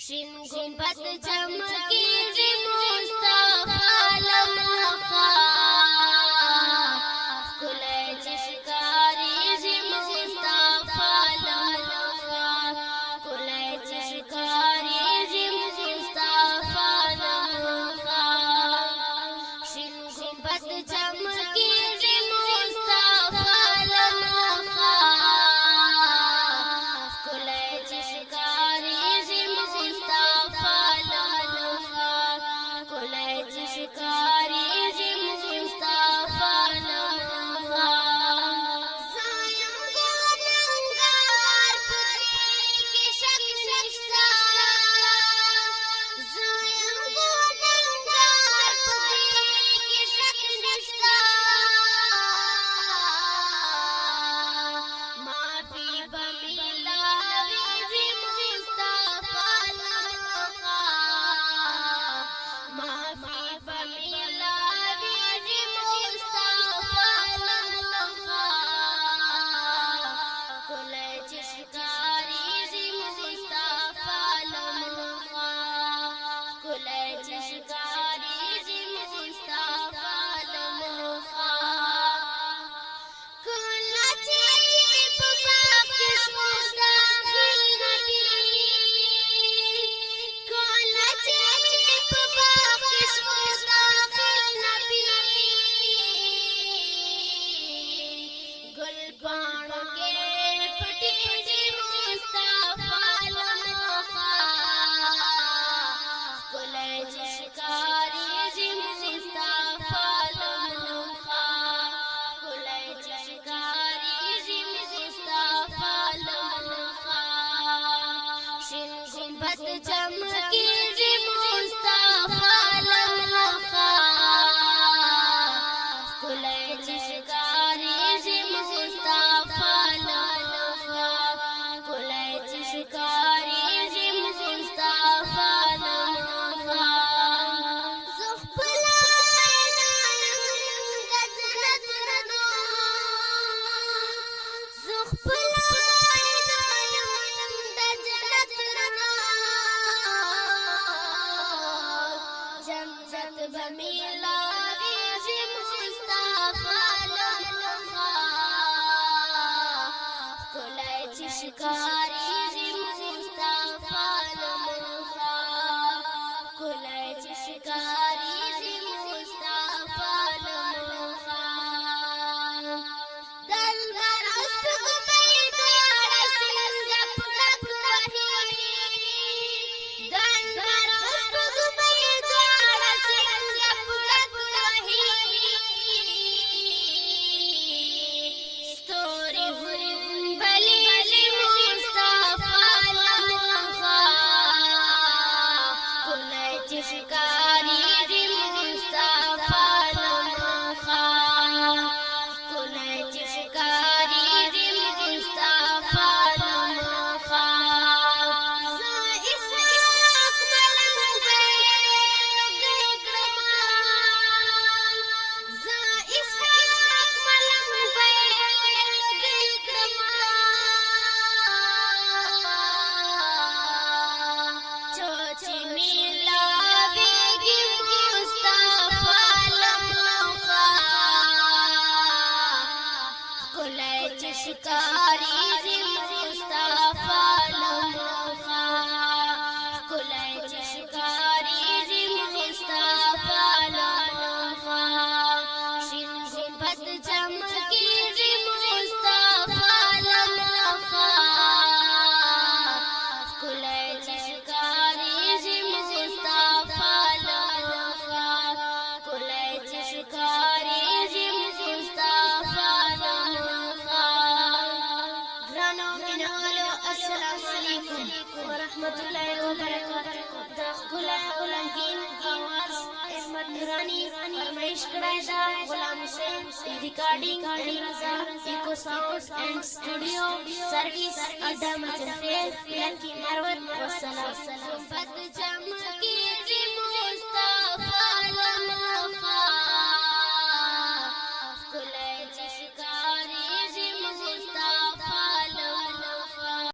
شین گنبد چمکیږي مصطفی لمخا ښکلی چې ښکارېږي مصطفی لمخا ښکلی چې ښکارېږي مصطفی لمخا شین گنبد چمکیږي مصطفی لمخا ښکلی چې ښکارېږي مصطفی لمخا ښکلی چې ښکارېږي مصطفی لمخا زه یم ګنهګار په دې کې شک نشته زه یم ګنهګار په دې کې شک نشته معافي به میلاویږي مصطفی لمخا معافي به میلاویږي مصطفی لمخا ښکلی چې ښکارېږي مصطفی لمخا ښکلی چې ښکارېږي مصطفی لمخا کله چې په باغ کې شو داخل نبي کله چې په باغ کې شو داخل نبي ګل پاڼو کې پټېږي مصطفی لمخا ښکلی چې ښکارېږي مصطفی لمخا ښکلی چې ښکارېږي مصطفی لمخا شین گنبد چمکیږي مصطفی لمخا ښکلی چې ښکارېږي مصطفی لمخا ښکلی چې ښکارېږي مصطفی لمخا زه خپله نه یم د جنت رڼا زه خپله نه یم د جنت رڼا جنت به میلاویږي مصطفی لمخا ښکلی چې ښکارېږي مصطفی لمخا ښکلی چې ښکارېږي مصطفی لمخا د لمر او سپوږمۍ دواړه څنګه په ډک وهي د لمر او سپوږمۍ دواړه څنګه په ډک وهي ستوري هم بلېږي مصطفی لمخا ښکلی چې ښکارېږي مصطفی لمخا ښکلی چې ښکارېږي مصطفی لمخا زه اسحاق ملنګ بیلګۍ کړمه زه اسحاق ملنګ بیلګۍ کړمه چې میلاویږي مصطفی لمخا ښکلی چې ښکارېږي مصطفی لمخا ښکلی چې ښکارېږي مصطفی لمخا شین گنبد چمکیږي مصطفی لمخا ښکلی چې ښکارېږي مصطفی لمخا ښکلی چې ښکارېږي مصطفی لمخا ګرانو مینوالو السلام علیکم ورحمت الله وبرکاته د ښکلی غلنګین اواز احمد نوراني فرمایش کړی ده غلام حسین ریکارډینګ اینډ رضا ایکو ساؤنډ اینڈ سټوډیو سرویس اډا مچنفیل لنکی مروت والسلام گنبد چمکیږي مصطفی لمخا ښکلی